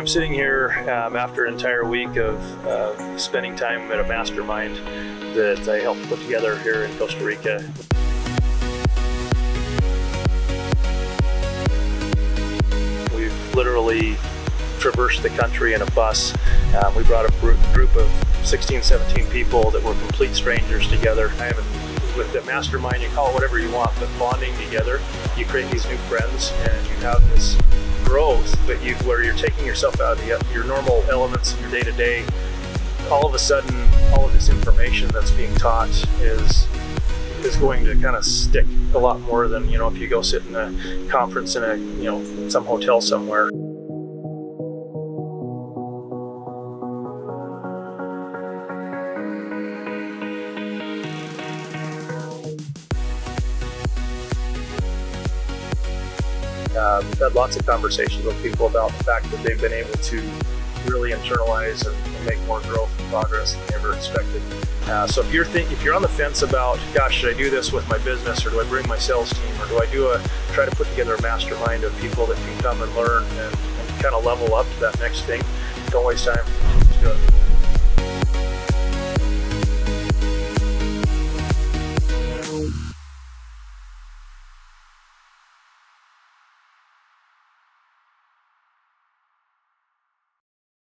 I'm sitting here after an entire week of spending time at a mastermind that I helped put together here in Costa Rica. We've literally traversed the country in a bus. We brought a group of 16, 17 people that were complete strangers together. With the mastermind, you call it whatever you want, but bonding together, you create these new friends and you have this growth where you're taking yourself out of your normal elements in your day-to-day. All of a sudden, all of this information that's being taught is going to kind of stick a lot more than, if you go sit in a conference in some hotel somewhere. We've had lots of conversations with people about the fact that they've been able to really internalize and make more growth and progress than they ever expected. So if you're on the fence about, gosh, should I do this with my business, or do I bring my sales team, or do I try to put together a mastermind of people that can come and learn and kind of level up to that next thing, don't waste time. Just do it.